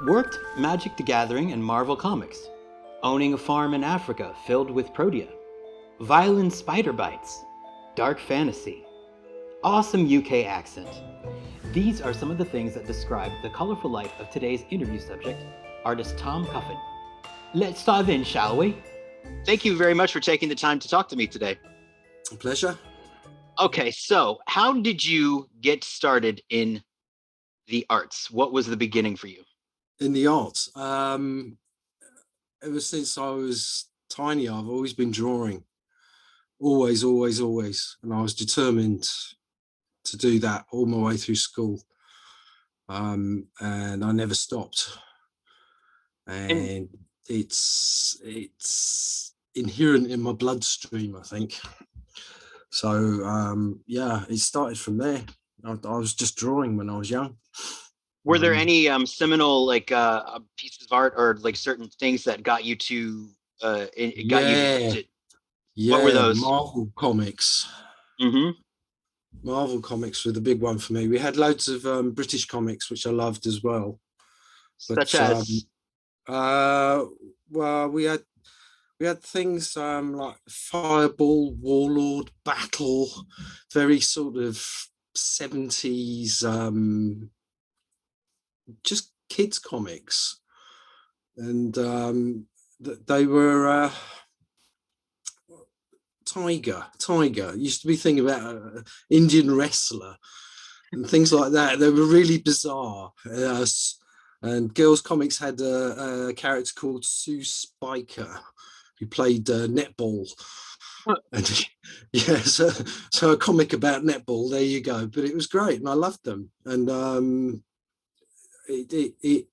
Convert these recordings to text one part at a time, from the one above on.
Worked Magic the Gathering and Marvel Comics. Owning a farm in Africa filled with protea. Violent spider bites. Dark fantasy. Awesome UK accent. These are some of the things that describe the colorful life of today's interview subject, artist Tom Kyffin. Let's dive in, shall we? Thank you very much for taking the time to talk to me today. A pleasure. Okay, so how did you get started in the arts? What was the beginning for you? In the arts, ever since I was tiny, I've always been drawing. Always. And I was determined to do that all my way through school. And I never stopped. And it's inherent in my bloodstream, I think. So, yeah, it started from there. I was just drawing when I was young. Were there any seminal pieces of art or like certain things that got you to what were those? Marvel comics. Mm-hmm. Marvel comics were the big one for me. We had loads of British comics which I loved as well. Such as well, we had things like Fireball, Warlord, Battle, very sort of 70s just kids comics, and they were Tiger used to be thinking about an Indian wrestler and things like that. They were really bizarre. And girls comics had a character called Sue Spiker who played netball. And yeah, so a comic about netball, there you go. But it was great and I loved them. And it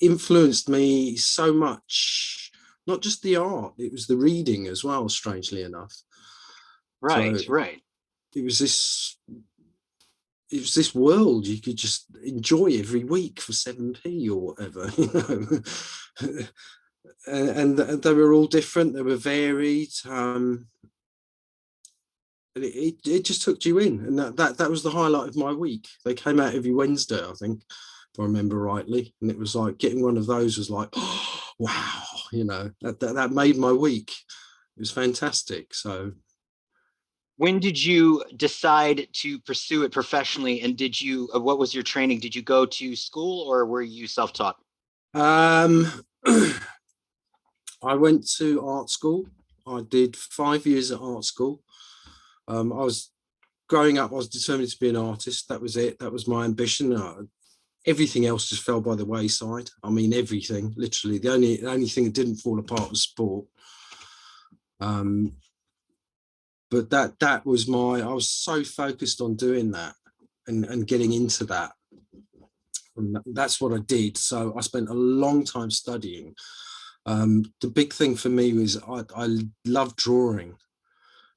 influenced me so much, not just the art, it was the reading as well, strangely enough. Right. It was this world you could just enjoy every week for 7p or whatever, you know. and they were all different, they were varied. It just took you in, and that was the highlight of my week. They came out every Wednesday, I think, if I remember rightly, and it was like getting one of those was like, oh, wow, you know, that made my week. It was fantastic. So when did you decide to pursue it professionally, and did you what was your training? Did you go to school or were you self-taught? I went to art school. I did 5 years at art school. I was growing up, I was determined to be an artist. That was it. That was my ambition. Everything else just fell by the wayside. I mean, everything, literally. The only thing that didn't fall apart was sport. But that was I was so focused on doing that and getting into that. And that's what I did. So I spent a long time studying. The big thing for me was I love drawing,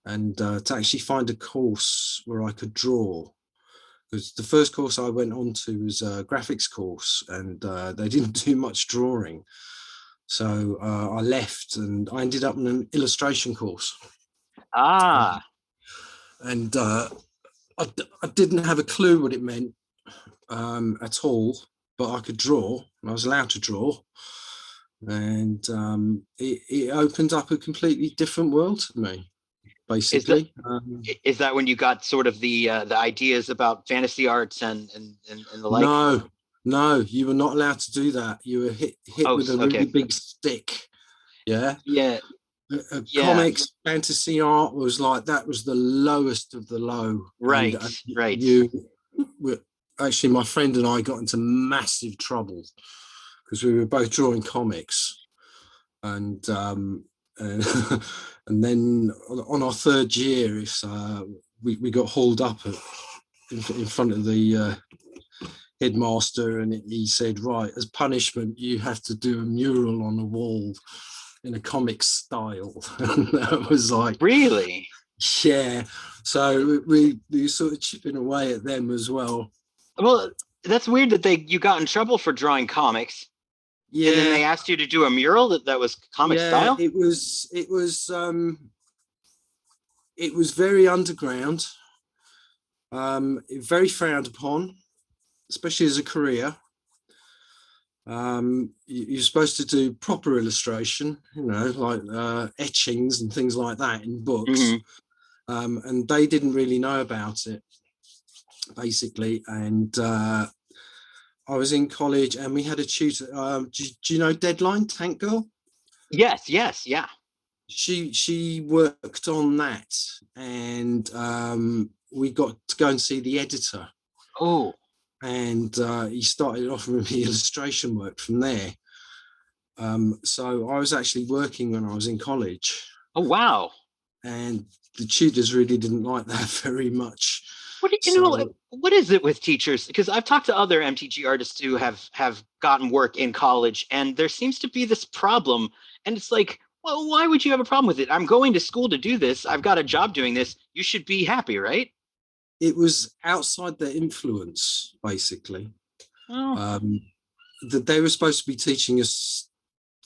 and to actually find a course where I could draw, because the first course I went on to was a graphics course, and they didn't do much drawing. So I left and I ended up in an illustration course. And I didn't have a clue what it meant at all, but I could draw, and I was allowed to draw. And it opened up a completely different world to me, basically. Is that when you got sort of the ideas about fantasy arts and the like? No, you were not allowed to do that. You were hit with a really big stick. Yeah. Comics, fantasy art was like, that was the lowest of the low. Right. Actually, my friend and I got into massive trouble because we were both drawing comics, and and then on our third year, we got hauled up in front of the headmaster, and he said, right, as punishment, you have to do a mural on a wall in a comic style. And that was like, really? Yeah. So we sort of chipping away at them as well. Well, that's weird that you got in trouble for drawing comics. Yeah. And then they asked you to do a mural that was comic style? It was very underground, very frowned upon, especially as a career. You're supposed to do proper illustration, like etchings and things like that in books. Hmm. And they didn't really know about it, basically. And I was in college, and we had a tutor. Do you know Deadline, Tank Girl? Yes, yes, yeah. She worked on that, and we got to go and see the editor. Oh, And he started offering me illustration work from there. So I was actually working when I was in college, oh, wow. and the tutors really didn't like that very much. What do you know? So What is it with teachers? Because I've talked to other MTG artists who have gotten work in college, and there seems to be this problem. And it's like, well, why would you have a problem with it? I'm going to school to do this. I've got a job doing this. You should be happy, right? it was outside their influence, basically. Oh, Um, that they were supposed to be teaching us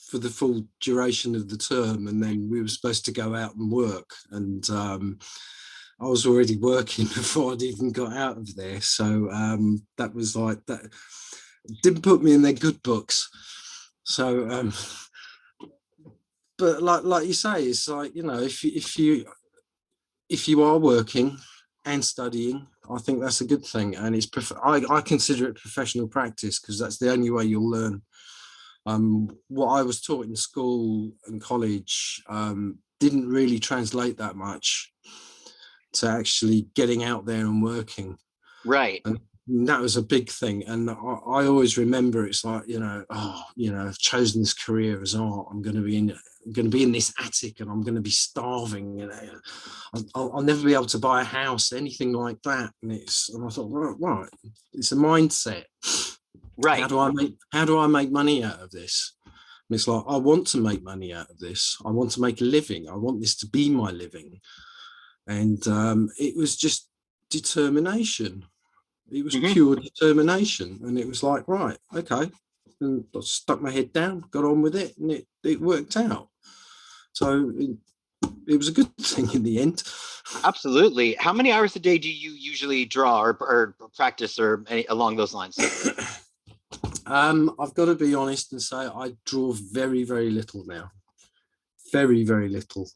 for the full duration of the term, and then we were supposed to go out and work. And I was already working before I'd even got out of there, so that was like that. Didn't put me in their good books. So, but like you say, it's like, if you are working and studying, I think that's a good thing, and I consider it professional practice, because that's the only way you'll learn. What I was taught in school and college didn't really translate that much to actually getting out there and working. right. And that was a big thing. And I always remember, it's like, I've chosen this career as art. I'm going to be in this attic, and I'm going to be starving. I'll never be able to buy a house, anything like that. And I thought, right, it's a mindset. How Right. do I make money out of this? And it's like, I want to make money out of this. I want to make a living. I want this to be my living. And it was just determination. It was Hmm. pure determination. And it was like, right, okay. And I stuck my head down, got on with it, and it worked out. So it was a good thing in the end. Absolutely. How many hours a day do you usually draw or practice or along those lines? I've got to be honest and say I draw very, very little now. Very, very little.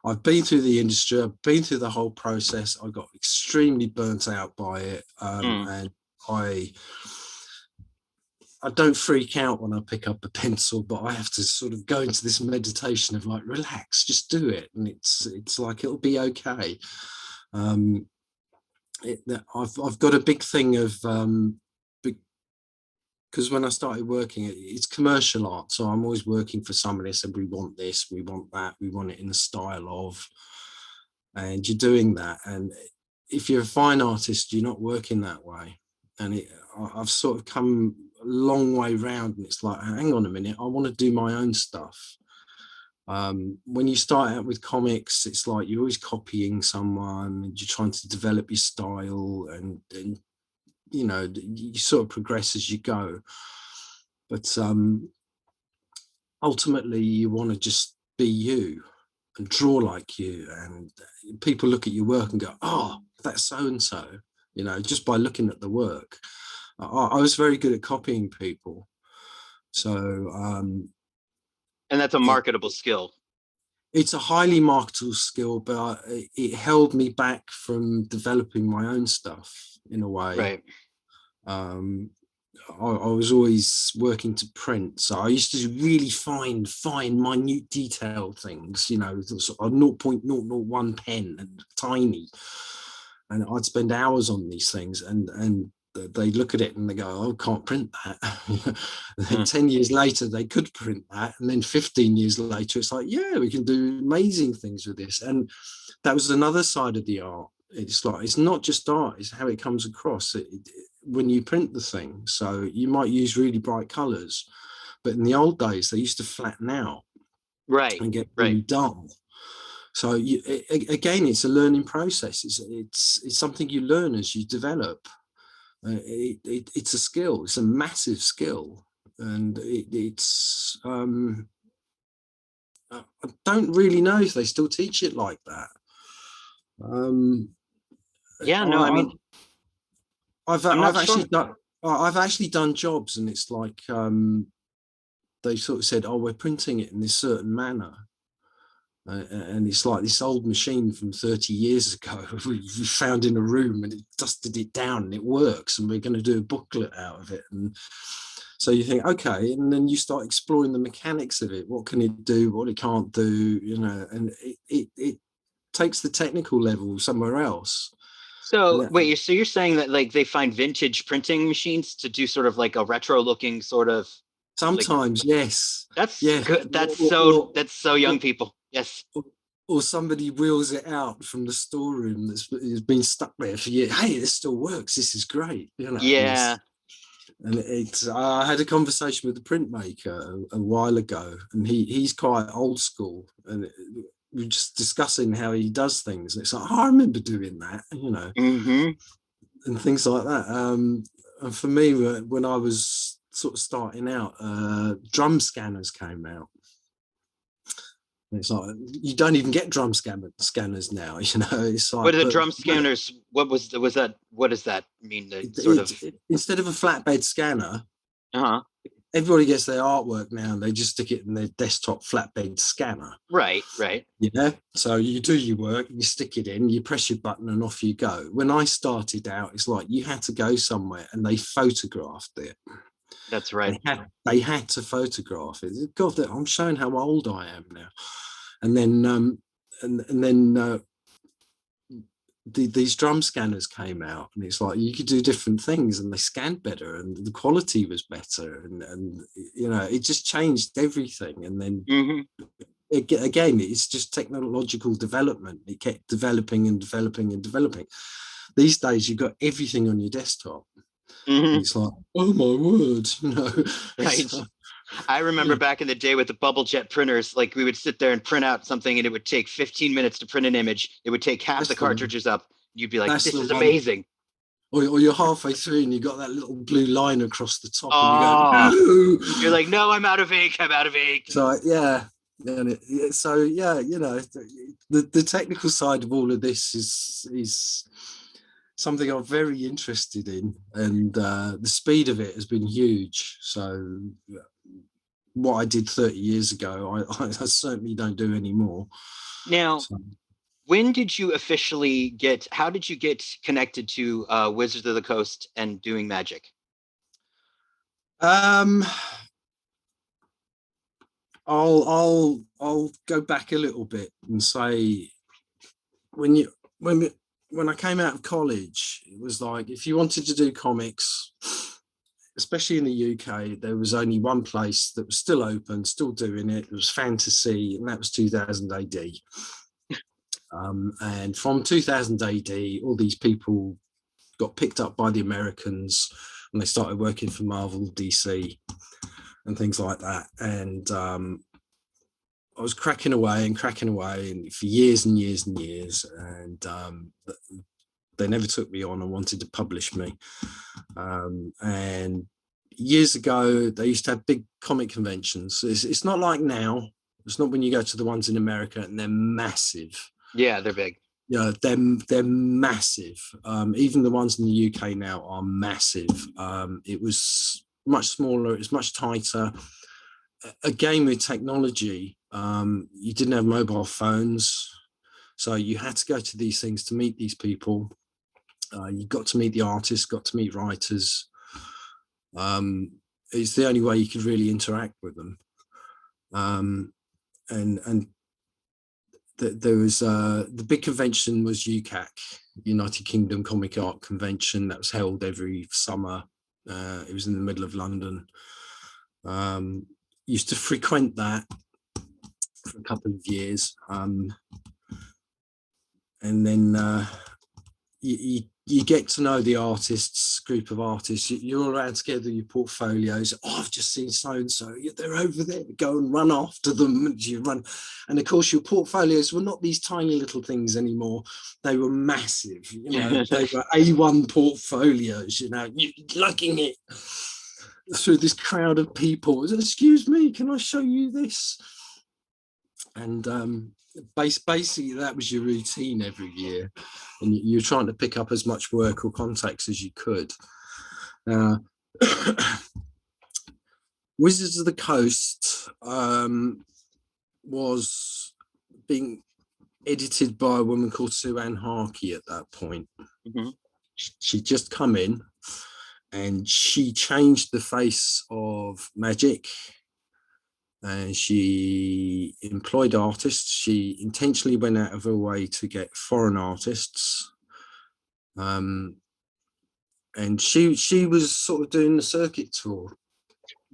I've been through the industry, I've been through the whole process. I got extremely burnt out by it, Mm. and I don't freak out when I pick up a pencil, but I have to sort of go into this meditation of like, relax, just do it, and it's like it'll be okay. Um, I've got a big thing of because when I started working, it's commercial art, so I'm always working for somebody. I said, we want this, we want that, we want it in the style of, and you're doing that. And if you're a fine artist, you're not working that way. And I've sort of come a long way round, and it's like, hang on a minute, I want to do my own stuff. When you start out with comics, it's like you're always copying someone, and you're trying to develop your style, and you sort of progress as you go. But ultimately, you want to just be you and draw like you, and people look at your work and go, oh, that's so and so, just by looking at the work. I was very good at copying people, so And that's a it, marketable skill. it's a highly marketable skill, but it held me back from developing my own stuff in a way. Right. I was always working to print, so I used to really fine, minute, detailed things. Sort of 0.001 pen and tiny, and I'd spend hours on these things, and they look at it and they go, "Oh, can't print that." And then Mm. 10 years later, they could print that, and then 15 years later, it's like, yeah, we can do amazing things with this. And that was another side of the art. It's like, it's not just art; it's how it comes across when you print the thing. So you might use really bright colors, but in the old days, they used to flatten out Right. and get Right. really dull. So again, it's a learning process. It's something you learn as you develop. It's a skill. It's a massive skill, and I don't really know if they still teach it like that. Um, Yeah, no, I I, mean, I'm not I've sure. I've actually done jobs, and it's like they sort of said, "Oh, we're printing it in this certain manner." And it's like this old machine from 30 years ago we found in a room, and it dusted it down and it works, and we're going to do a booklet out of it. And so you think, okay, and then you start exploring the mechanics of it. What can it do? What it can't do? And it takes the technical level somewhere else. So And wait, so you're saying that like they find vintage printing machines to do sort of like a retro looking sort of like sometimes, yes, that's yeah, good. That's so young or, people. Yes. or somebody wheels it out from the storeroom that's been stuck there for years. Hey, this still works. This is great, Yeah. and it's. I had a conversation with the printmaker a while ago, and he's quite old school, and we were just discussing how he does things. And it's like, oh, I remember doing that, Mm-hmm. and things like that. And for me, when I was sort of starting out, drum scanners came out. It's like you don't even get drum scanners now, It's What like, are the but drum scanners? Was that? What does that mean? The sort of. instead of a flatbed scanner, Uh-huh. everybody gets their artwork now, and they just stick it in their desktop flatbed scanner. Right. Right. So you do your work, you stick it in, you press your button, and off you go. When I started out, it's like you had to go somewhere, and they photographed it. That's right. They had to photograph it. God, I'm showing how old I am now. And then and then these drum scanners came out, and it's like you could do different things, and they scanned better, and the quality was better, and it just changed everything. And then Mm-hmm. again, it's just technological development. It kept developing and developing and developing. These days, you've got everything on your desktop. Mm-hmm. And it's like, oh my word, Right. So, I remember yeah, back in the day with the bubble jet printers, like we would sit there and print out something and it would take 15 minutes to print an image. It would take half the that's the cartridges up. You'd be like, that's this the is one. amazing. Or you're halfway through, and you got that little blue line across the top, and you go, Oh, no. you're like, no, I'm out of ink. I'm out of ink. So yeah, so yeah, the technical side of all of this is something I'm very interested in, and the speed of it has been huge. So what I did 30 years ago, I certainly don't do anymore. Now, So, when did you officially how did you get connected to Wizards of the Coast and doing magic? um, I'll go back a little bit and say when you when I came out of college, it was like if you wanted to do comics, especially in the UK, there was only one place that was still open, still doing it. It was Fantasy, and that was 2000 AD. And from 2000 AD, all these people got picked up by the Americans, and they started working for Marvel, DC, and things like that. And I was cracking away and for years and years and years, and they never took me on and wanted to publish me. And years ago, they used to have big comic conventions. It's not like now. It's not when you go to the ones in America and they're massive. Yeah, they're big. Yeah, they're massive. Even the ones in the UK now are massive. It was much smaller. It was much tighter. Again, with technology, you didn't have mobile phones, so you had to go to these things to meet these people. You got to meet the artists, got to meet writers. It's the only way you could really interact with them. And there was the big convention was UCAC, United Kingdom Comic Art Convention, that was held every summer. It was in the middle of London. Used to frequent that for a couple of years, and then you get to know the artists, group of artists. You're all around together, your portfolios. Oh, I've just seen so and so. They're over there. Go and run after them. And you run, and of course, your portfolios were not these tiny little things anymore. They were massive. They were A1 portfolios. You're lugging it through this crowd of people. Excuse me, can I show you this? And basically, that was your routine every year. and you're trying to pick up as much work or contacts as you could. Wizards of the Coast was being edited by a woman called Sue Ann Harkey at that point. Mm-hmm. She'd just come in and she changed the face of Magic, and she employed artists. She intentionally went out of her way to get foreign artists. And she was sort of doing the circuit tour.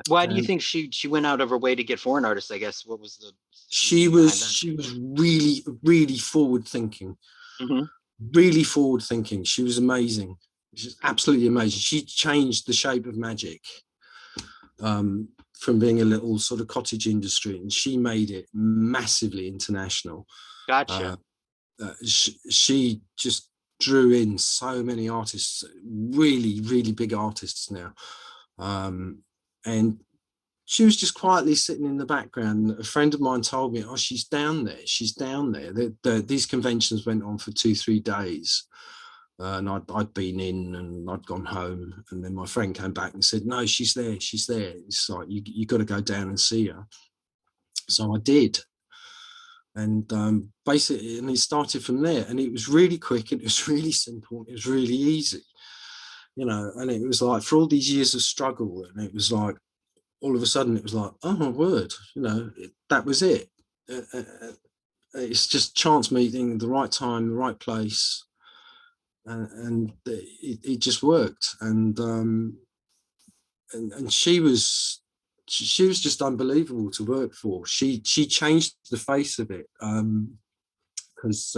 Why do you think she went out of her way to get foreign artists? I guess what was the she was really forward thinking. Mm-hmm. Really forward thinking. She was amazing. She's absolutely amazing. She changed the shape of Magic from being a little sort of cottage industry, and she made it massively international. Gotcha. She just drew in so many artists, really big artists now. And she was just quietly sitting in the background. A friend of mine told me, "Oh, she's down there. She's down there." These conventions went on for 2-3 days, and I'd been in and I'd gone home, and then my friend came back and said, "No, she's there. She's there. It's like you got to go down and see her." So I did, and basically, and it started from there. And it was really quick. It was really simple. It was really easy, And it was like, for all these years of struggle, and it was like, all of a sudden it was like, oh my word, that was it. It's just chance meeting, the right time, the right place, and it just worked. And she was just unbelievable to work for. She changed the face of it, because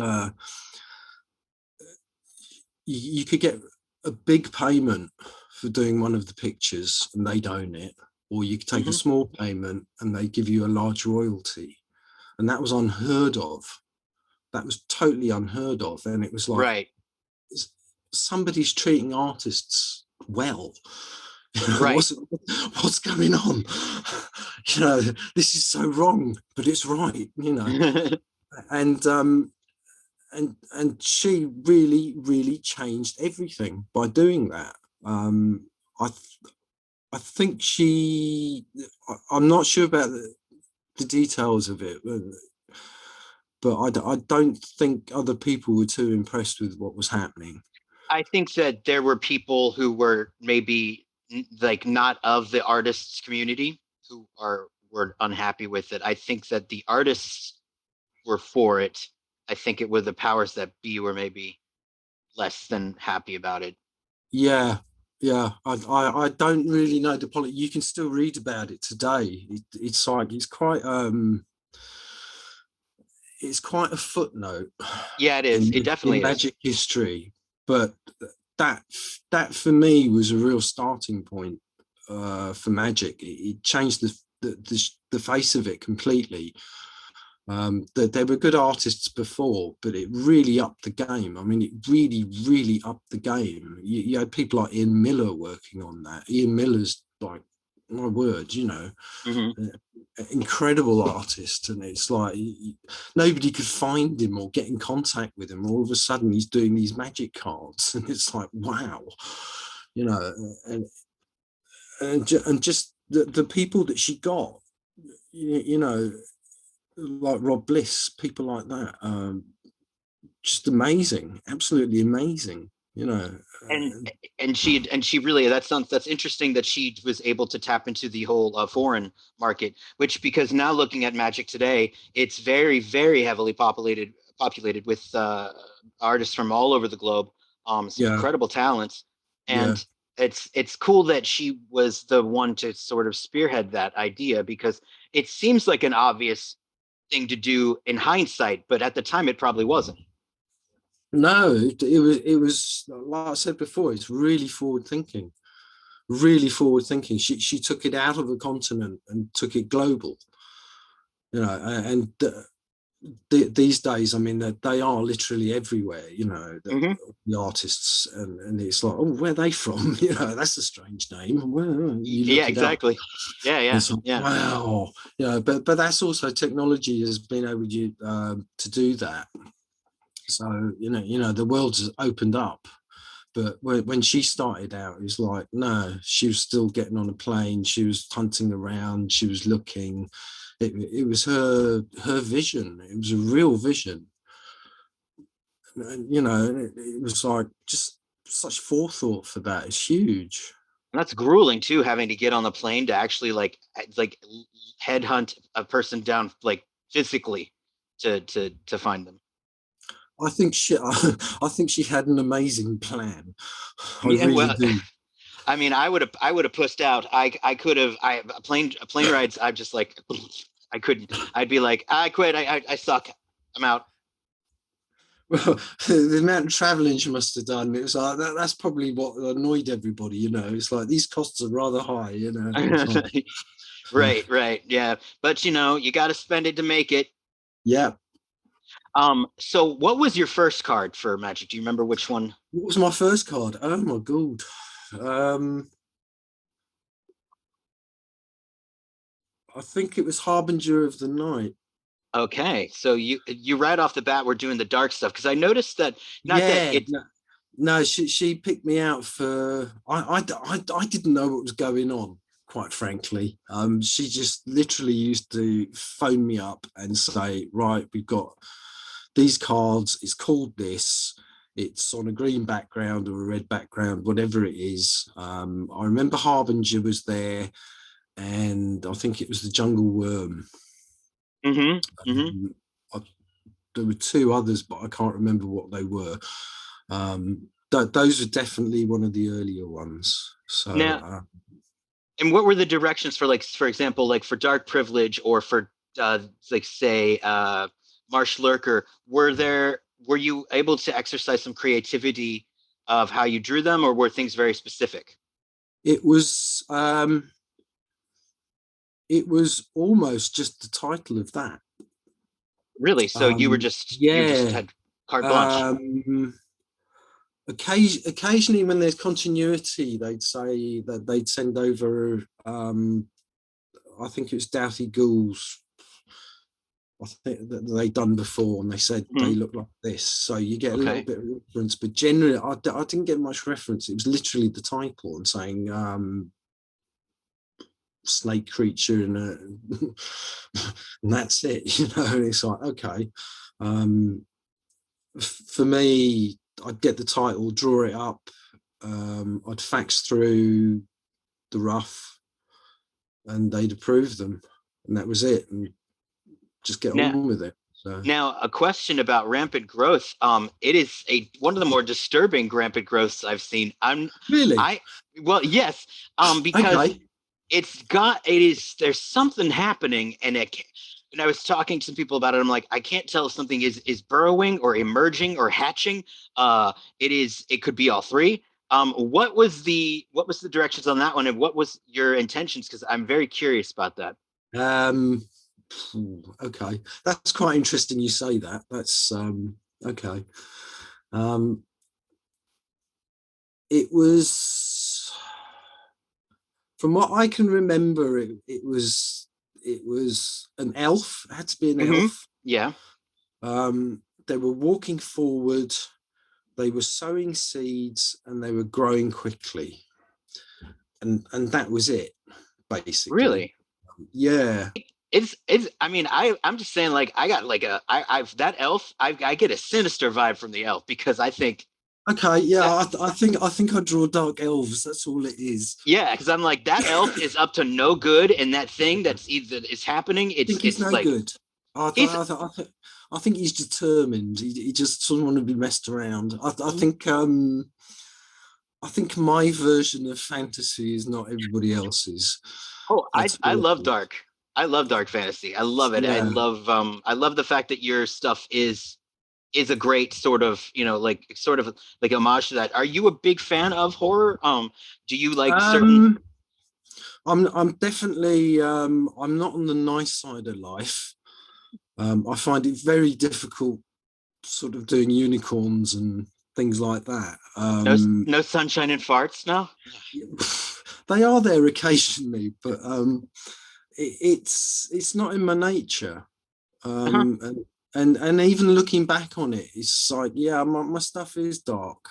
you could get a big payment for doing one of the pictures and they'd own it, or you could take a small payment and they give you a large royalty, and that was unheard of. That was totally unheard of. And it was like, right, somebody's treating artists well. Right. What's going on? This is so wrong, but it's right. And she really changed everything by doing that. I think I'm not sure about the details of it, but I don't think other people were too impressed with what was happening. I think that there were people who were maybe like not of the artists community who were unhappy with it. I think that the artists were for it. I think it were the powers that be were maybe less than happy about it. Yeah. I don't really know the politics. You can still read about it today. It's like it's quite a footnote. Yeah, it is. It definitely in Magic history. But that for me was a real starting point for Magic. It changed the face of it completely. There were good artists before, but it really upped the game. I mean, it really upped the game. You had people like Ian Miller working on that. Ian Miller's like, my word, incredible artist. And it's like nobody could find him or get in contact with him. All of a sudden he's doing these Magic cards, and it's like, wow, and just the people that she got, like Rob Bliss, people like that, just amazing, absolutely amazing, and she really, that's interesting that she was able to tap into the whole foreign market, which, because now looking at Magic today, it's very heavily populated with artists from all over the globe, some incredible talents, and it's cool that she was the one to sort of spearhead that idea, because it seems like an obvious thing to do in hindsight, but at the time it probably wasn't. No, it was like I said before, it's really forward thinking. She took it out of a continent and took it global, and these days, I mean, they are literally everywhere, the artists, and it's like, oh, where are they from? That's a strange name. Exactly. Like, wow. But that's also technology has been able to do that. So the world's opened up. But when she started out, it was like, no, she was still getting on a plane. She was hunting around. She was looking. It was her vision. It was a real vision. And, it was like just such forethought for that. It's huge. And that's grueling too, having to get on the plane to actually like headhunt a person down like physically to find them. I think she had an amazing plan. I Yeah, really well, do. I mean, I would have pussed out. I could have. I plane rides. I'm just like, I couldn't. I'd be like, I quit. I suck. I'm out. Well, the amount of traveling she must have done, it was like that's probably what annoyed everybody. It's like these costs are rather high. It's like, Right, yeah. But you got to spend it to make it. yeah. So what was your first card for Magic? Do you remember which one? What was my first card? Oh my god. I think it was Harbinger of the Night. Okay, so you right off the bat were doing the dark stuff because I noticed that not that Yeah. it. No, she picked me out for I didn't know what was going on, quite frankly. She just literally used to phone me up and say, right, we've got these cards, it's called this, it's on a green background or a red background, whatever it is. I remember Harbinger was there, and I think it was the Jungle Worm. Mm-hmm, mm-hmm. I, there were two others, but I can't remember what they were. Those are definitely one of the earlier ones. So Now, and what were the directions for, like, for example, like for Dark Privilege or for like say Marsh Lurker? Were you able to exercise some creativity of how you drew them, or were things very specific? it was almost just the title of that. Really? So you just Yeah. had carte blanche. Um, occasionally, when there's continuity, they'd say that they'd send over. I think it was Doughty Ghouls. I think that they'd done before, and they said they Mhm. look like this. So you get a little Okay. bit of reference, but generally, I didn't get much reference. It was literally the title and saying snake creature and that's it. And it's like, okay. For me, I'd get the title, draw it up, I'd fax through the rough, and they'd approve them, and that was it, and just get Now, on with it. So now a question about rampant growth. It is one of the more disturbing rampant growths I've seen. really, I, well, yes, because okay, there's something happening, and I was talking to some people about it. I'm like, I can't tell if something is burrowing or emerging or hatching. It could be all three. What was the directions on that one, and what was your intentions? Because I'm very curious about that. um, okay, that's quite interesting. You say that. That's okay. Um, it was, from what I can remember, it was an elf. It had to be an Mm-hmm. elf. Yeah. They were walking forward, they were sowing seeds, and they were growing quickly, and that was it, basically. Really? Yeah. It's I mean, I'm just saying, like, I got like I've that elf, I get a sinister vibe from the elf because I think Okay. Yeah. that I think I draw dark elves. That's all it is. yeah, because I'm like that elf is up to no good, and that thing that's either is happening, I it's think he's it's no like good. I th- he's I, th- I, th- I think he's determined. He just doesn't want to be messed around. I think my version of fantasy is not everybody else's. oh, I That's I all love it is. dark. I love dark fantasy. I love it. Yeah. I love the fact that your stuff is a great sort of, like sort of like homage to that. Are you a big fan of horror? Do you like certain? Um, I'm definitely I'm not on the nice side of life. I find it very difficult, sort of doing unicorns and things like that. No, no sunshine and farts. No. They are there occasionally, but it's not in my nature. Uh-huh. And and even looking back on it, it's like, yeah, my stuff is dark.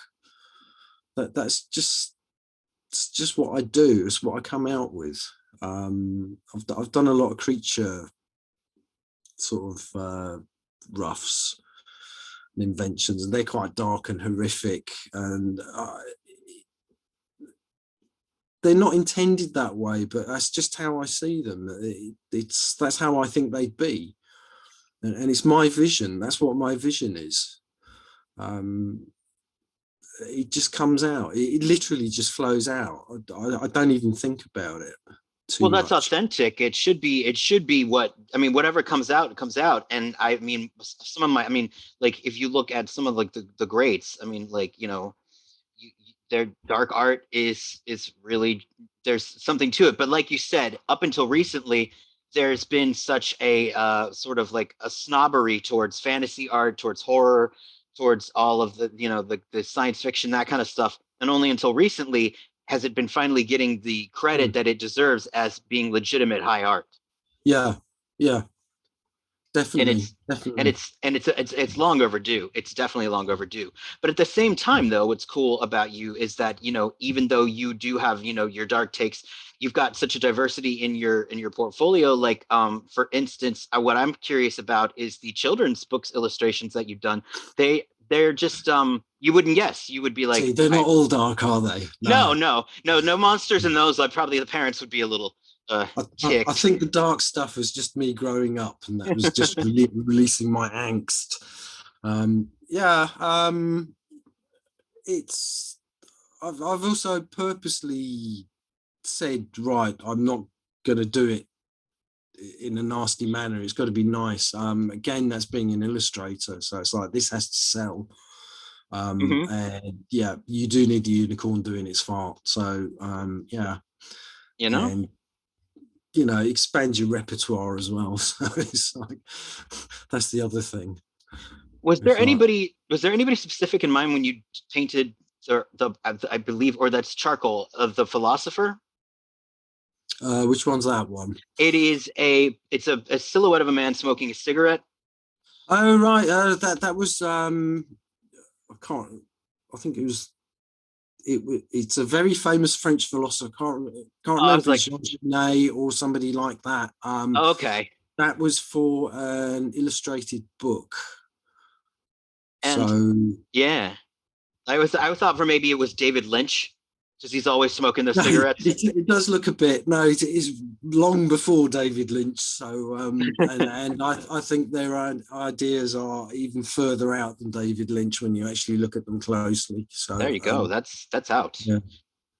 That's just, it's just what I do. It's what I come out with. I've done a lot of creature sort of roughs and inventions, and they're quite dark and horrific, and they're not intended that way, but that's just how I see them. That's how I think they'd be, and it's my vision. That's what my vision is. It just comes out. It literally just flows out. I don't even think about it too Well, that's much. authentic. It should be what, I mean, whatever comes out, it comes out. And I mean, some of my, I mean, like if you look at some of like the greats, I mean, like, their dark art is really, there's something to it. But like you said, up until recently, there's been such a sort of like a snobbery towards fantasy art, towards horror, towards all of the science fiction, that kind of stuff. And only until recently has it been finally getting the credit Mm. that it deserves as being legitimate high art. Yeah, yeah, And definitely, it's and definitely. it's and it's long overdue. It's definitely long overdue. But at the same time, though, what's cool about you is that, even though you do have, your dark takes, you've got such a diversity in your portfolio. Like, for instance, what I'm curious about is the children's books illustrations that you've done. They're just, you wouldn't guess. You would be See, like, they're not all dark, are they? no, No. no, no, no monsters in those. Like, probably the parents would be a little I ticked. think the dark stuff was just me growing up, and that was just releasing my angst. Yeah, it's. I've also purposely said, right, I'm not going to do it in a nasty manner. It's got to be nice. Again, that's being an illustrator, so it's like this has to sell. Hmm. And yeah, you do need the unicorn doing its fart. So yeah, You know? and expand your repertoire as well. So it's like that's the other thing. Was there It's like, anybody was there anybody specific in mind when you painted the I believe, or that's charcoal of the philosopher? which one's that one? It's a silhouette of a man smoking a cigarette. Oh right, that was I can't. I think it was it's a very famous French philosopher. Can't Oh, I remember was if it's like, Jean Genet or somebody like that. oh, okay. That was for an illustrated book. And So yeah, I thought for maybe it was David Lynch because he's always smoking those no, cigarettes. it does look a bit. No, it is long before David Lynch. So and I think their ideas are even further out than David Lynch when you actually look at them closely. There So you go. That's out. yeah,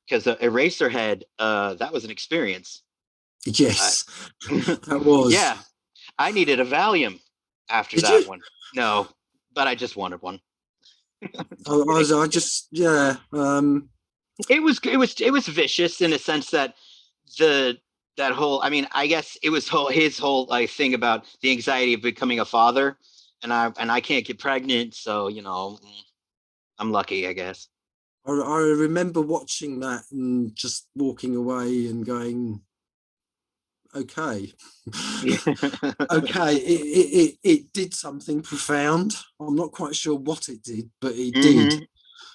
Because Eraserhead, that was an experience. Uh, yes, that was. yeah, I needed a Valium after Did that you? one. No, but I just wanted one. Kidding. I just yeah. It was vicious in a sense that the that whole, I mean, I guess it was his whole like thing about the anxiety of becoming a father, and I can't get pregnant, so I'm lucky, I guess. I remember watching that and just walking away and going, okay, Yeah. okay, it did something profound. I'm not quite sure what it did, but it did. Hmm.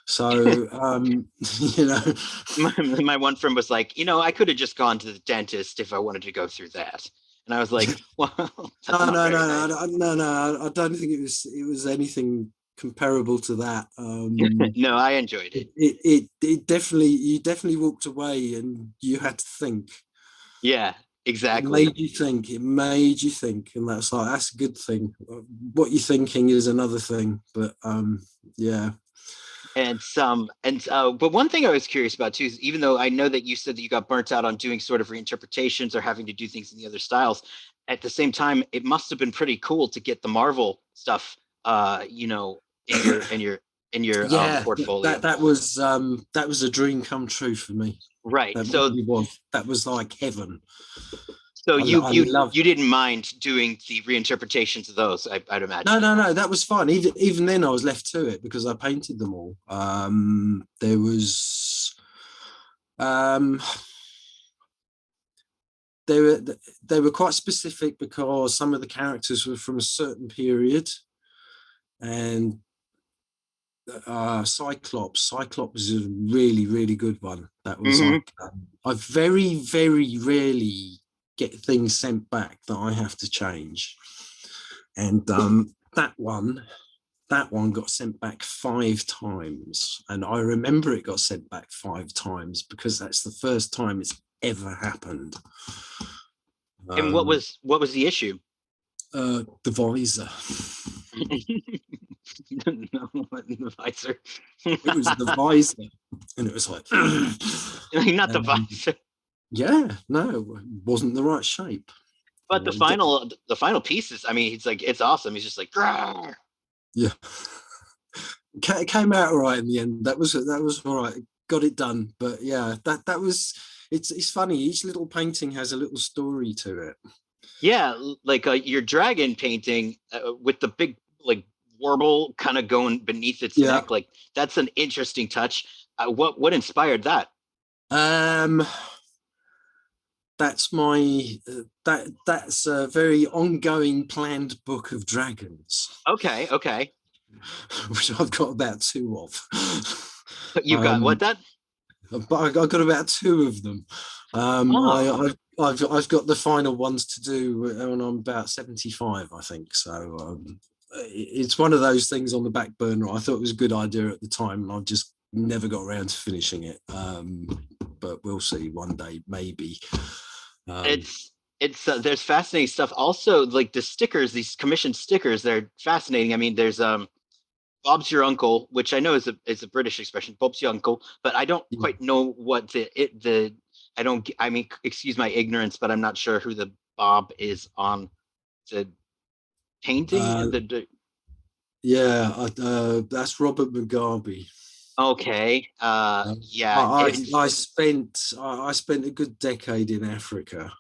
So, you know, My one friend was like, I could have just gone to the dentist if I wanted to go through that, and I was like, well, that's no, not no, very no, nice. no, no, no. I don't think it was anything comparable to that. No, I enjoyed it. It definitely, you definitely walked away and you had to think. Yeah, It exactly. made you think. It made you think, and that's a good thing. What you're thinking is another thing, but yeah. But one thing I was curious about too is, even though I know that you said that you got burnt out on doing sort of reinterpretations or having to do things in the other styles, at the same time, it must have been pretty cool to get the Marvel stuff, in your Yeah, portfolio. that was a dream come true for me. Right. That So really was. That was like heaven. so you I you love. you didn't mind doing the reinterpretations of those, I'd No, imagine. no, no. That was fun. Even then, I was left to it because I painted them all. There was um, they were quite specific because some of the characters were from a certain period, and Cyclops is a really good one. That was like I very rarely get things sent back that I have to change, and that one got sent back 5 times, and I remember it got sent back 5 times because that's the first time it's ever happened. And what was the issue? The visor. No, the visor. It was the visor, and it was like not the visor. Yeah, no, it wasn't the right shape. But the final pieces, I mean, it's awesome. He's just like, Grr! Yeah, it came out all right in the end. That was all right. Got it done. But yeah, that was. It's funny. Each little painting has a little story to it. Yeah, like your dragon painting with the big like warble kind of going beneath its neck. Like that's an interesting touch. What inspired that? That's my that's a very ongoing planned book of dragons. Okay. Which I've got about 2 of. You've got what that? But I got about 2 of them. I've got the final ones to do when I'm about 75, I think. So it's one of those things on the back burner. I thought it was a good idea at the time, and I've just never got around to finishing it. But we'll see one day, maybe. It's there's fascinating stuff. Also, like the stickers, these commissioned stickers, they're fascinating. I mean, there's Bob's your uncle, which I know is a British expression, Bob's your uncle, but I don't quite know what I mean, excuse my ignorance, but I'm not sure who the Bob is on the painting. That's Robert Mugabe. Okay. Yeah. I spent a good decade in Africa.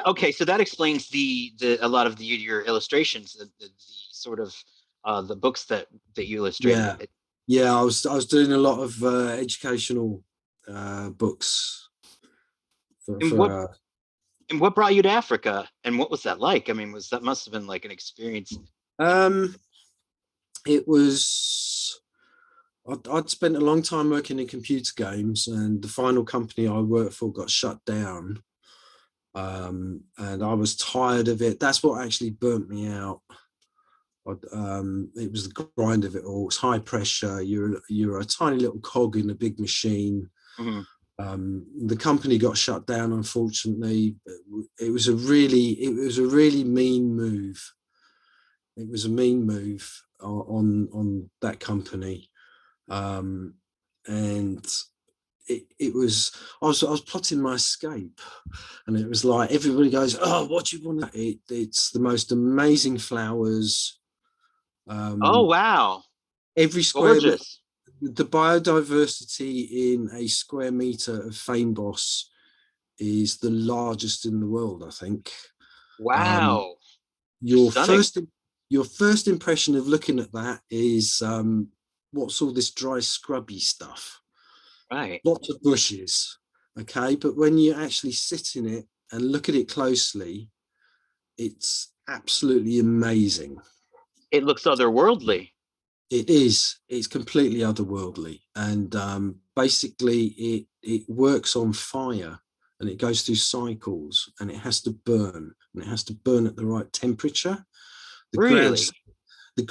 Okay, so that explains a lot of your illustrations, the sort of the books that you illustrated. Yeah. I was doing a lot of educational books. And what brought you to Africa, and what was that like? I mean, that must have been like an experience. It was. I'd spent a long time working in computer games, and the final company I worked for got shut down. And I was tired of it. That's what actually burnt me out. It was the grind of it all. It's high pressure. You're a tiny little cog in a big machine. The company got shut down, unfortunately. It was a really mean move. It was a mean move on that company. And it was I was plotting my escape, and it was like everybody goes, oh, what do you want? It's the most amazing flowers. Oh wow, every square gorgeous. The biodiversity in a square meter of Feinboss is the largest in the world, I think. Wow. Your first impression of looking at that is what's all this dry scrubby stuff? Right. Lots of bushes. Okay, but when you actually sit in it and look at it closely, it's absolutely amazing. It looks otherworldly. It is. It's completely otherworldly, and basically it works on fire, and it goes through cycles, and it has to burn, and it has to burn at the right temperature. The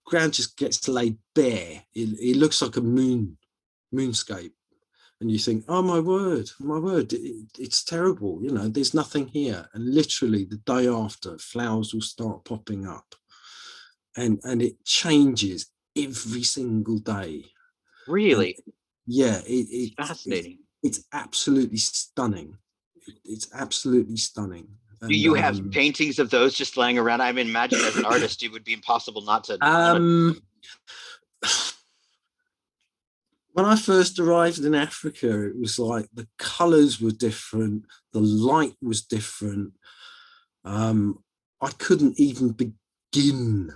ground just gets laid bare. It looks like a moonscape, and you think, oh my word, it's terrible. You know, there's nothing here, and literally the day after, flowers will start popping up. And it changes every single day. Really? It's fascinating. It's absolutely stunning. It's absolutely stunning. Do you have paintings of those just laying around? I imagine as an artist, it would be impossible not to. When I first arrived in Africa, it was like the colors were different, the light was different. I couldn't even begin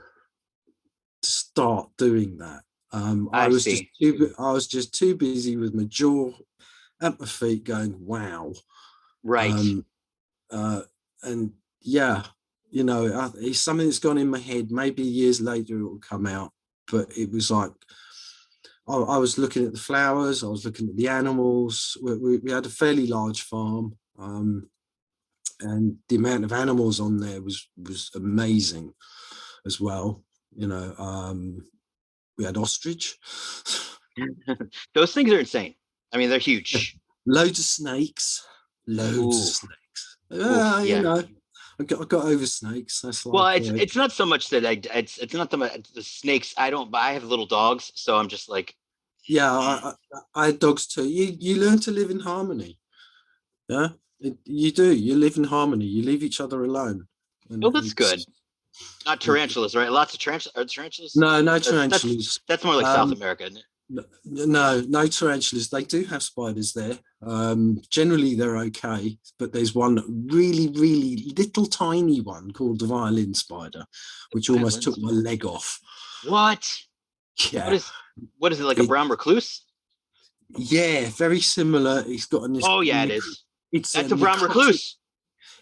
to start doing that. I was just too busy with my jaw at my feet going, wow. Right. and yeah, you know, it's something that's gone in my head. Maybe years later it will come out, but it was like I was looking at the flowers, I was looking at the animals. We had a fairly large farm, and the amount of animals on there was amazing as well. You know, we had ostrich. Those things are insane. I mean, they're huge. Loads of snakes. Loads of Ooh. snakes. Oof, You yeah. know, I got over snakes. That's Well, like it's not so much that it's not the snakes. I have little dogs, so I'm just like, yeah. I had dogs too. You learn to live in harmony. Yeah, you do. You live in harmony. You leave each other alone. And oh, that's good. Not tarantulas, right? Lots of tarantulas. no That's tarantulas. that's more like South America, isn't it? No tarantulas. They do have spiders there. Generally they're okay, but there's one really little tiny one called the violin spider, which almost took my leg off. What? Yeah. What is it, like a brown recluse? Yeah, very similar. It's got an. Oh yeah, it is. It's That's a brown recluse.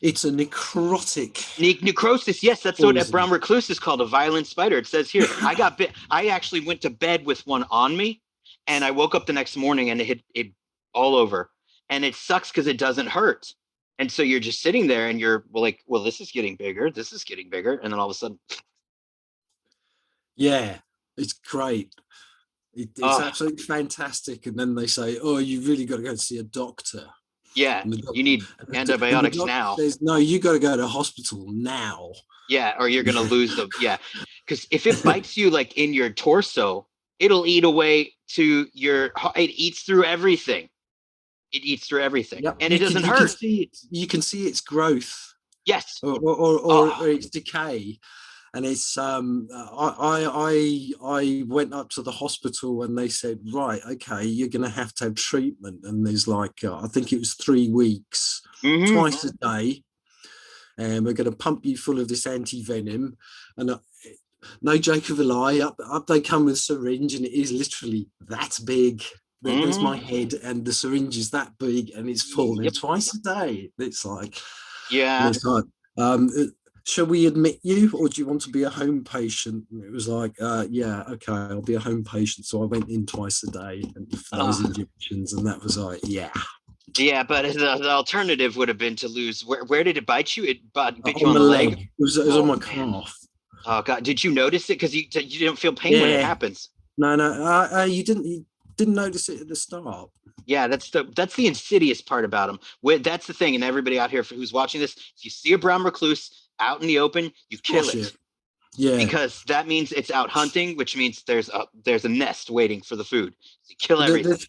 It's a necrotic. Necrosis, yes, that's what a brown recluse is called, a violent spider. It says here, I got bit. I actually went to bed with one on me, and I woke up the next morning and it hit it all over. And it sucks because it doesn't hurt. And so you're just sitting there and you're like, well, this is getting bigger. This is getting bigger. And then all of a sudden, yeah, it's great. It's absolutely fantastic. And then they say, oh, you've really got to go and see a doctor. Yeah, you need antibiotics now. Says, no, you got to go to hospital now. Yeah, or you're gonna lose the because if it bites you like in your torso, it'll eat away to your. It eats through everything. It eats through everything, yep. And it doesn't hurt. You can see its growth. Yes, or its decay. And it's I went up to the hospital and they said, right, okay, you're going to have treatment. And there's like, I think it was 3 weeks, twice a day. And we're going to pump you full of this anti-venom. And no joke of a lie, up they come with a syringe, and it is literally that big. There's my head, and the syringe is that big, and it's full. And twice a day. It's like, yeah. It's like, shall we admit you, or do you want to be a home patient? And it was like, yeah, okay, I'll be a home patient. So I went in twice a day and for those injections, and that was like, yeah. Yeah, but the alternative would have been to lose. Where did it bite you? It bit you on the leg? It was on my calf. Oh God! Did you notice it? Because you didn't feel pain when it happens. No, you didn't notice it at the start. Yeah, that's the insidious part about them. That's the thing, and everybody out here who's watching this, if you see a brown recluse out in the open, you kill it. Yeah, because that means it's out hunting, which means there's a nest waiting for the food. You kill everything.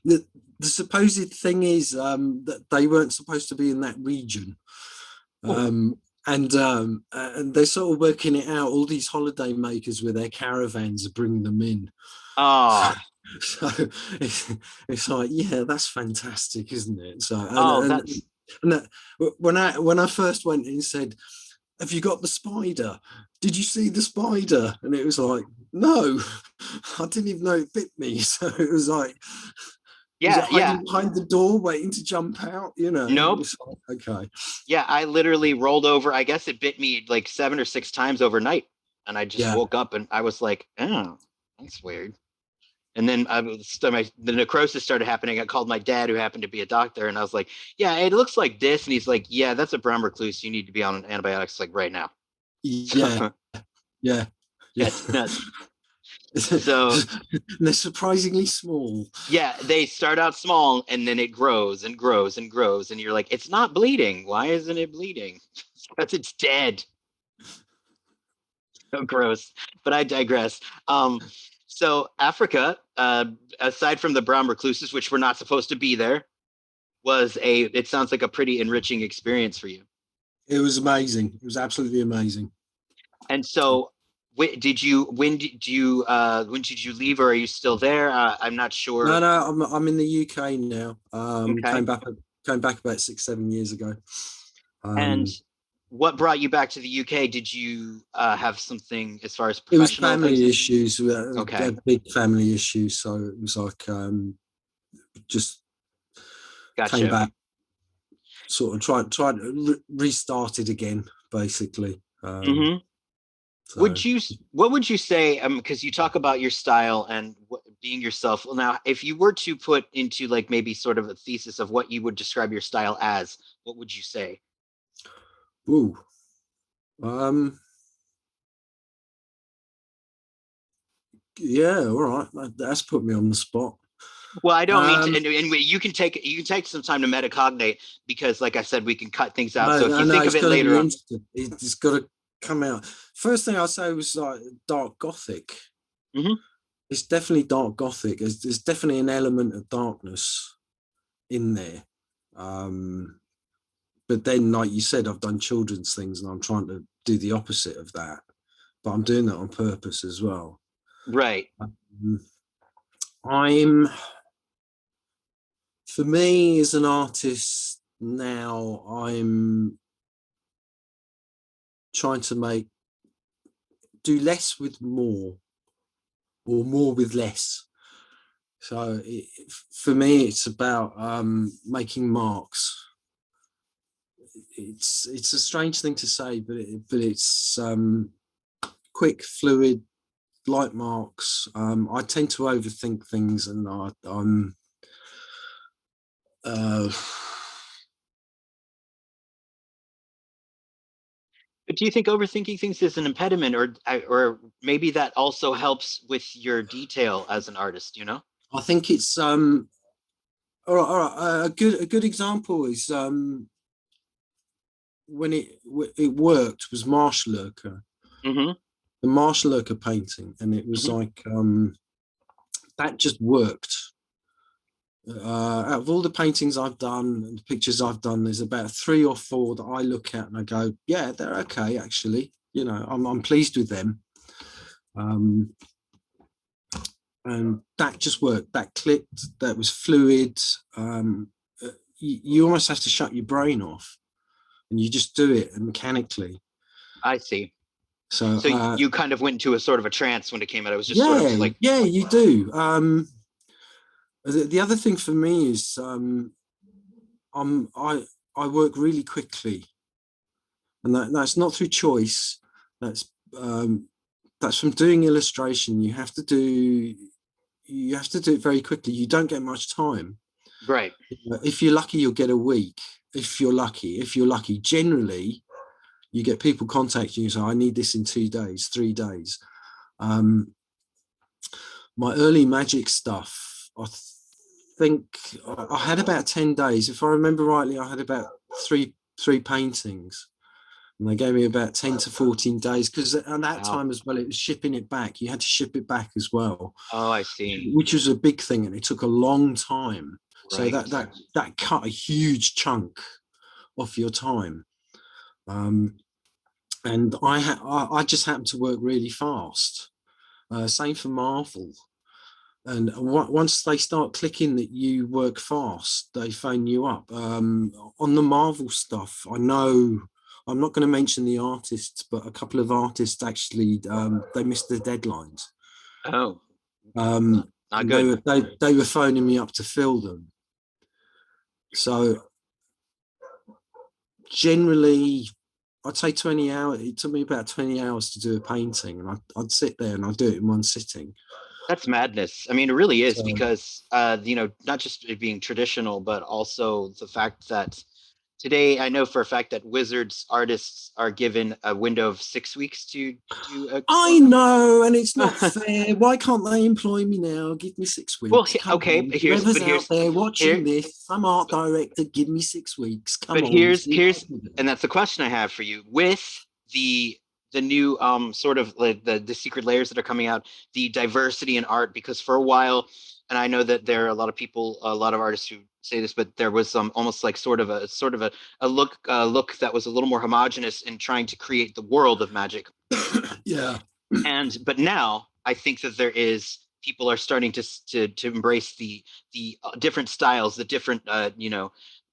The supposed thing is that they weren't supposed to be in that region, and they're sort of working it out. All these holiday makers with their caravans are bringing them in. Oh. So it's like, yeah, that's fantastic, isn't it? So when I first went in, said, have you got the spider? Did you see the spider? And it was like, no, I didn't even know it bit me. So it was like, hiding behind the door waiting to jump out, you know. Nope. Like, okay. Yeah, I literally rolled over. I guess it bit me like 7 or 6 times overnight, and I just woke up and I was like, oh, that's weird. And then the necrosis started happening. I called my dad, who happened to be a doctor, and I was like, yeah, it looks like this. And he's like, yeah, that's a brown recluse. You need to be on antibiotics like right now. Yeah. Yeah. That's nuts. So they're surprisingly small. Yeah, they start out small and then it grows and grows and grows. And you're like, it's not bleeding. Why isn't it bleeding? Because it's dead. So gross. But I digress. So Africa, aside from the brown recluses, which were not supposed to be there, it sounds like a pretty enriching experience for you. It was amazing. It was absolutely amazing. And so when did you leave, or are you still there? I'm not sure. No, I'm in the UK now. Came back about 6-7 years ago. And what brought you back to the UK? Did you have something as far as professional? It was family issues. Okay. We had big family issues, so it was like just gotcha. Came back. sort of tried to restart it again, basically. Mm-hmm. So. What would you say, because you talk about your style and being yourself. Well, now, if you were to put into like maybe sort of a thesis of what you would describe your style as, what would you say? Ooh. Yeah, all right. That's put me on the spot. Well, I don't mean to. Um, Anyway, you can take some time to metacognate because, like I said, we can cut things out. So if no, you no, think of it's it got to later be on, instant. It's got to come out. First thing I say was like dark gothic. hmm It's definitely dark gothic. There's definitely an element of darkness in there. But then, like you said, I've done children's things, and I'm trying to do the opposite of that. But I'm doing that on purpose as well. right? Um, I'm for me as an artist now, I'm trying to do less with more or more with less. So for me, it's about making marks. It's a strange thing to say, but it's quick, fluid, light marks. I tend to overthink things, and I'm uh, But do you think overthinking things is an impediment, or maybe that also helps with your detail as an artist? I think it's all right, a good example is when it worked was Marsh Lurker, hmm the Marsh Lurker painting, and it was hmm like that just worked. Out of all the paintings I've done and the pictures I've done, there's about 3 or 4 that I look at and I go, yeah, they're okay actually. I'm pleased with them. And that just worked. That clicked. That was fluid. You almost have to shut your brain off, and you just do it mechanically. I see. So So you kind of went into a sort of a trance when it came out. It was just sort of yeah, like, yeah, you do. The other thing for me is I'm I work really quickly, and that's not through choice. That's um, that's from doing illustration. You have to do it very quickly. You don't get much time. right. If you're lucky, you'll get a week. If you're lucky, generally you get people contacting you. So I need this in 2 days, 3 days. Um, my early magic stuff, I think I had about 10 days. If I remember rightly, I had about three paintings. And they gave me about 10 to 14 days because at that Wow. time as well, it was shipping it back. You had to ship it back as well, Oh, I see. which was a big thing, and it took a long time. So Right. that cut a huge chunk off your time. And I just happened to work really fast. Same for Marvel. And once they start clicking that you work fast, they phone you up. On the Marvel stuff, I know I'm not going to mention the artists, but a couple of artists actually they missed their deadlines. Oh, not And good. they were phoning me up to fill them. So generally, I'd say 20 hours. It took me about 20 hours to do a painting, and I'd sit there and I'd do it in one sitting. That's madness. I mean, it really is So because, not just it being traditional, but also the fact that today I know for a fact that Wizards artists are given a window of 6 weeks to do a. I know, and it's not fair. Why can't they employ me now? Give me 6 weeks. Come Okay, on, here's whoever's but out here's there here watching this, some art director, give me 6 weeks. but Come on, let's here's do here's it. and that's the question I have for you with the new sort of like the secret layers that are coming out, the diversity in art, because for a while, and I know that there are a lot of people, a lot of artists who say this, but there was almost like sort of a look that was a little more homogenous in trying to create the world of magic. Yeah, But now I think that there is people are starting to embrace the different styles, the different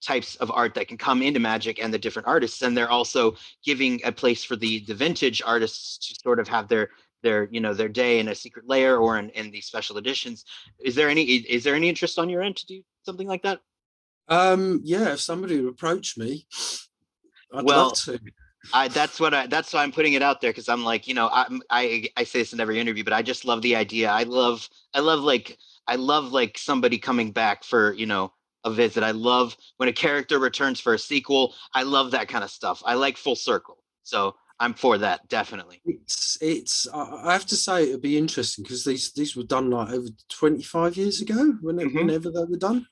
types of art that can come into magic, and the different artists, and they're also giving a place for the vintage artists to sort of have their day in a secret layer or in these special editions. Is there any interest on your end to do something like that? Yeah, if somebody would approach me, I'd love Well, to. that's why I'm putting it out there, because I'm like, I say this in every interview, but I just love the idea. I love like somebody coming back for, a visit. I love when a character returns for a sequel. I love that kind of stuff. I like full circle. So I'm for that, definitely. It's I have to say it'd be interesting because these were done like over 25 years ago, Hmm. whenever they were done.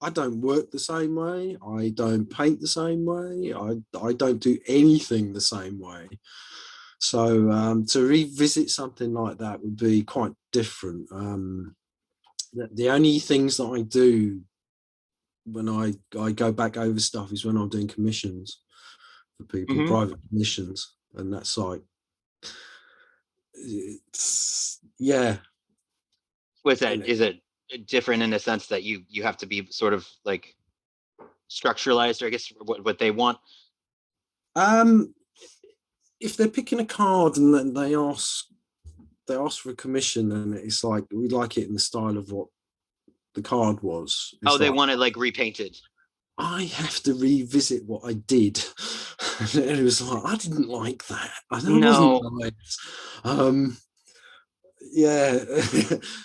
I don't work the same way. I don't paint the same way. I don't do anything the same way. So to revisit something like that would be quite different. The only things that I do when I go back over stuff is when I'm doing commissions for people, Hmm. private commissions, and that's like, yeah. Was And that, is it different in the sense that you have to be sort of like structuralized, or I guess what they want? um if they're picking a card and then they ask for a commission, and it's like we like it in the style of what the card was, Oh, it's they like want it like repainted. I have to revisit what I did. And it was like I didn't like that. I know it wasn't No, nice. Yeah.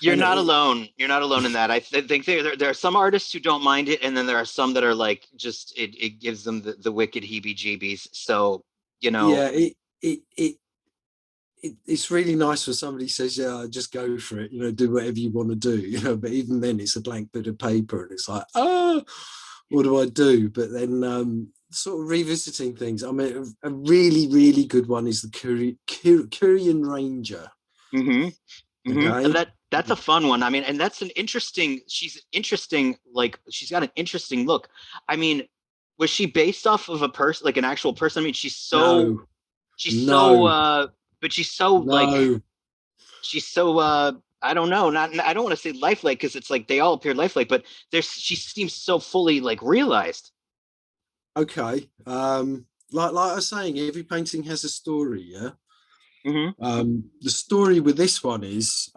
you're And not alone. You're not alone in that. I think there are some artists who don't mind it, and then there are some that are like, just it gives them the wicked heebie-jeebies. So, you know, yeah, it's really nice when somebody says, yeah, just go for it, do whatever you want to do, but even then it's a blank bit of paper and it's like, what do I do? But then sort of revisiting things. I mean, a really, really good one is the Quirion Ranger. hmm Okay. that's a fun one. I mean, and that's an interesting. She's interesting. Like, she's got an interesting look. I mean, was she based off of a person, like an actual person? I mean, No, she's so, no, but she's so like, no. she's so I don't know, not, I don't want to say lifelike, because it's like they all appear lifelike, but there's she seems so fully like realized. Okay. Like I was saying, every painting has a story, yeah. Hmm. The story with this one is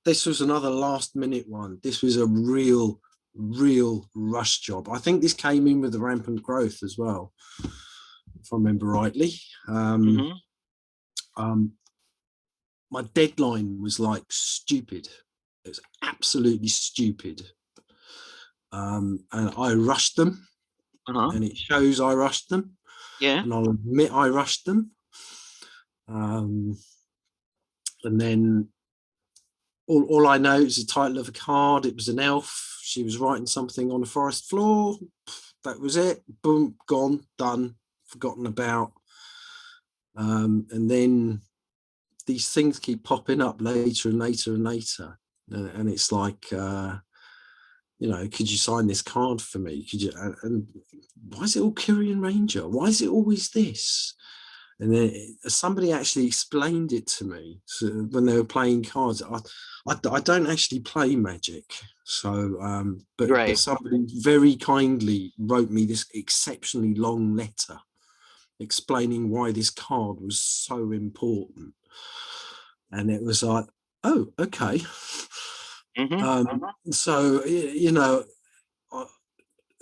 this was another last minute one. This was a real rush job. I think this came in with the Rampant Growth as well, if I remember rightly. Um, Hmm. um, my deadline was like stupid. It was absolutely stupid. And I rushed them, Uh-huh. and it shows I rushed them, Yeah. and I'll admit I rushed them. Um, and then all I know is the title of a card. It was an elf. She was writing something on the forest floor. That was it. Boom, gone, done, forgotten about. And then these things keep popping up later and later and later. And it's like, could you sign this card for me? Could you? And why is it all Quirion Ranger? Why is it always this? And then somebody actually explained it to me, so when they were playing cards. I don't actually play Magic, so but Right. somebody very kindly wrote me this exceptionally long letter explaining why this card was so important, and it was like, oh, okay. Hmm. So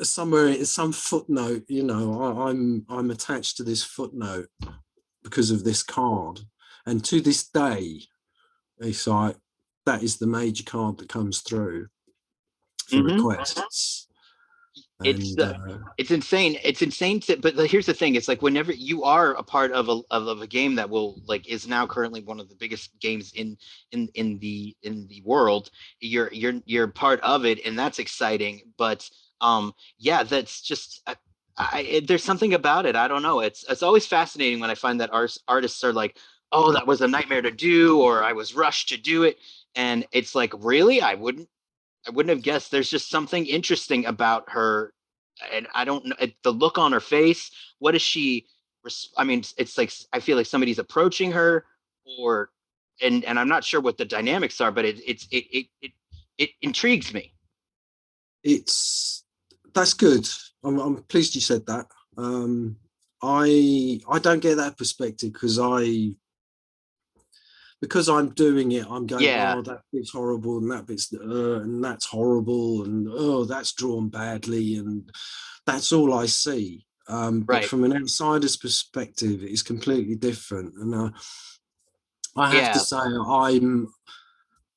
somewhere in some footnote, I'm attached to this footnote because of this card. And to this day, it's like that is the major card that comes through for Hmm. requests. it's And uh, it's insane. It's insane but here's the thing. It's like, whenever you are a part of a game that will, like, is now currently one of the biggest games in the world, you're part of it, and that's exciting. But yeah, that's just, there's something about it. I don't know. It's always fascinating when I find that artists are like, oh, that was a nightmare to do, or I was rushed to do it. And it's like, really, I wouldn't have guessed. There's just something interesting about her, and I don't know the look on her face. What is she? I mean, it's like, I feel like somebody's approaching her, or, and I'm not sure what the dynamics are, but it intrigues me. it's that's good. I'm pleased you said that. I don't get that perspective because I'm doing it, I'm going, Yeah. oh, that bit's horrible, and that bit's and that's horrible, and oh, that's drawn badly, and that's all I see. But Right. from an outsider's perspective, it's completely different. And I have to Yeah. say,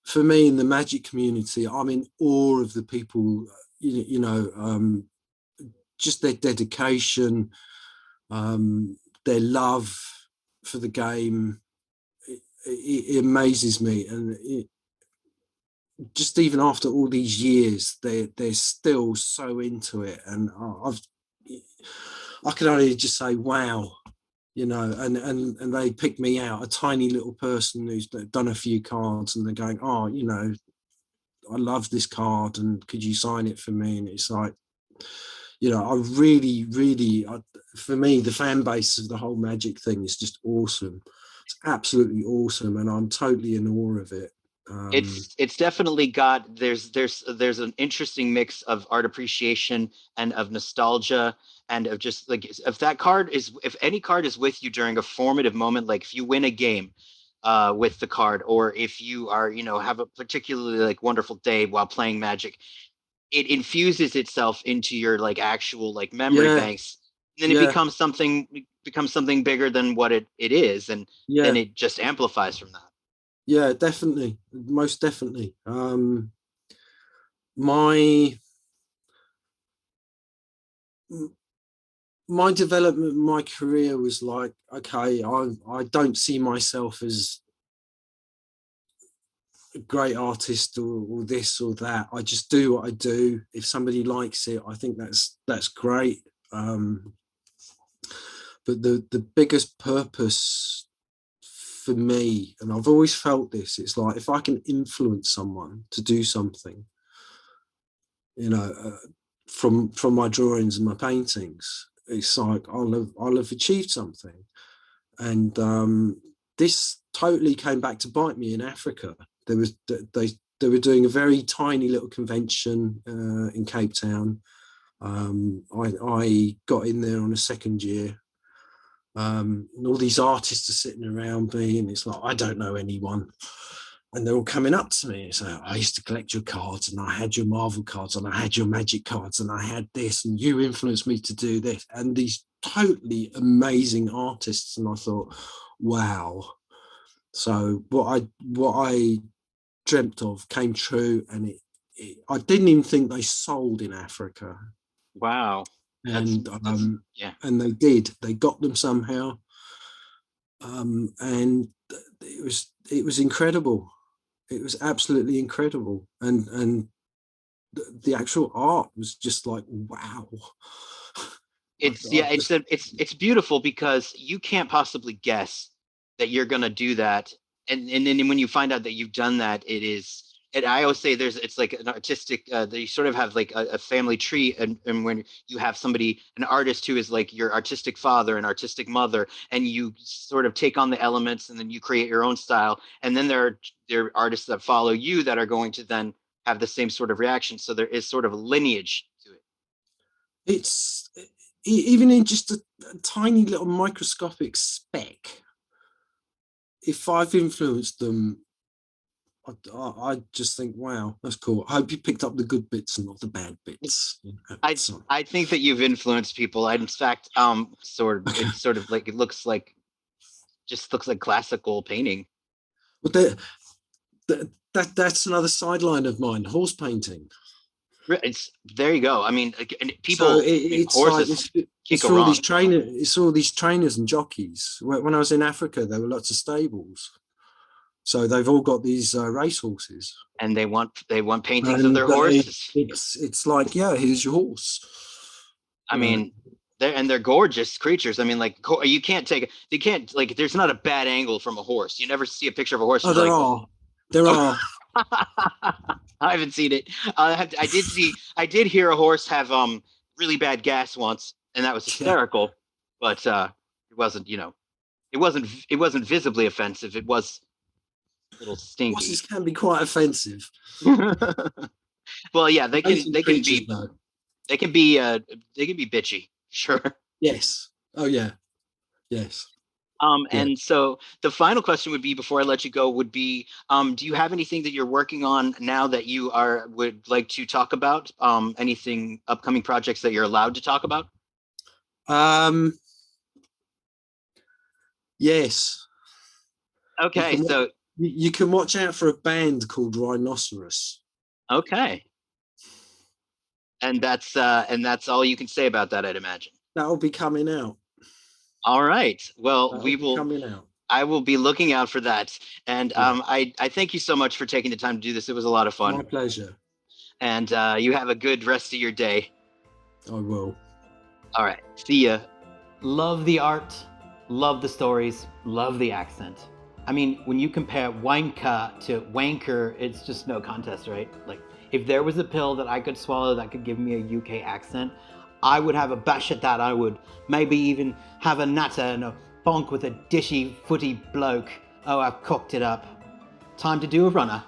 for me in the Magic community, I'm in awe of the people, just their dedication, their love for the game. It amazes me, and just even after all these years, they're still so into it, and I can only just say wow, and they pick me out, a tiny little person who's done a few cards, and they're going, oh, I love this card, and could you sign it for me? And it's like, I really, really, for me, the fan base of the whole Magic thing is just awesome. It's absolutely awesome, and I'm totally in awe of it. It's definitely got there's an interesting mix of art appreciation and of nostalgia and of just like if any card is with you during a formative moment, like if you win a game with the card, or if you are have a particularly like wonderful day while playing Magic, it infuses itself into your like actual like memory Yeah, banks, and then it yeah, becomes something bigger than what it is, and then yeah, it just amplifies from that. yeah, definitely, most definitely. My my development, my career was like, okay, I don't see myself as a great artist or this or that. I just do what I do. If somebody likes it, I think that's great. But the biggest purpose for me, and I've always felt this, it's like if I can influence someone to do something, you know, from my drawings and my paintings, it's like I'll have achieved something. And this totally came back to bite me in Africa. There was they were doing a very tiny little convention in Cape Town. I got in there on a second year, and all these artists are sitting around me, and it's like I don't know anyone, and they're all coming up to me and saying, I used to collect your cards, and I had your Marvel cards, and I had your Magic cards, and I had this, and you influenced me to do this, and these totally amazing artists. And I thought, wow. So what I dreamt of came true, and I didn't even think they sold in Africa. Wow. And That's yeah. and they did. They got them somehow, and it was incredible. It was absolutely incredible, and the actual art was just like wow. It's beautiful because you can't possibly guess that you're gonna do that, and then when you find out that you've done that, it is. And I always say it's like an artistic. They sort of have like a family tree, and when you have an artist who is like your artistic father and artistic mother, and you sort of take on the elements, and then you create your own style, and then there are artists that follow you that are going to then have the same sort of reaction. So there is sort of a lineage to it. It's even in just a tiny little microscopic speck. If I've influenced them, I just think, wow, that's cool. I hope you picked up the good bits and not the bad bits. So, I think that you've influenced people. In fact, okay. it's sort of like it looks like just looks like classical painting. But that's another sideline of mine, horse painting. It's there you go. I mean, and So people, I mean, it's like horses can't it's go for all these wrong, trainers. It's all these trainers and jockeys. When I was in Africa, there were lots of stables, so they've all got these race horses, and they want paintings of and their horses. it's like, yeah, here's your horse. I You know, mean, they're gorgeous creatures. I mean, like you can't take you can't like there's not a bad angle from a horse. You never see a picture of a horse oh, and you're there like, are, there are. I haven't seen it. I did hear a horse have really bad gas once, and that was Yeah, hysterical. But it wasn't it wasn't visibly offensive. It was a little horses stinky. can be quite offensive. Well, yeah, Amazing they can creatures, be though. they can be they can be bitchy. Sure. Yes. Oh yeah. Yes. Yeah. And so the final question would be, before I let you go, would be, do you have anything that you're working on now that you would like to talk about? Anything, upcoming projects that you're allowed to talk about? Um, yes. You Okay, can wa- so you can watch out for a band called Rhinoceros. okay, and that's all you can say about that, I'd imagine. That'll be coming out. All right. Well, That'll be coming out. I will be looking out for that. And Yeah. I thank you so much for taking the time to do this. It was a lot of My fun. pleasure. And you have a good rest of your day. I will. All right. See ya. Love the art, love the stories, love the accent. I mean, when you compare wanker to wanker, it's just no contest, right? Like, if there was a pill that I could swallow that could give me a UK accent, I would have a bash at that. I would maybe even have a natter and a bonk with a dishy, footy bloke. Oh, I've cocked it up. Time to do a runner.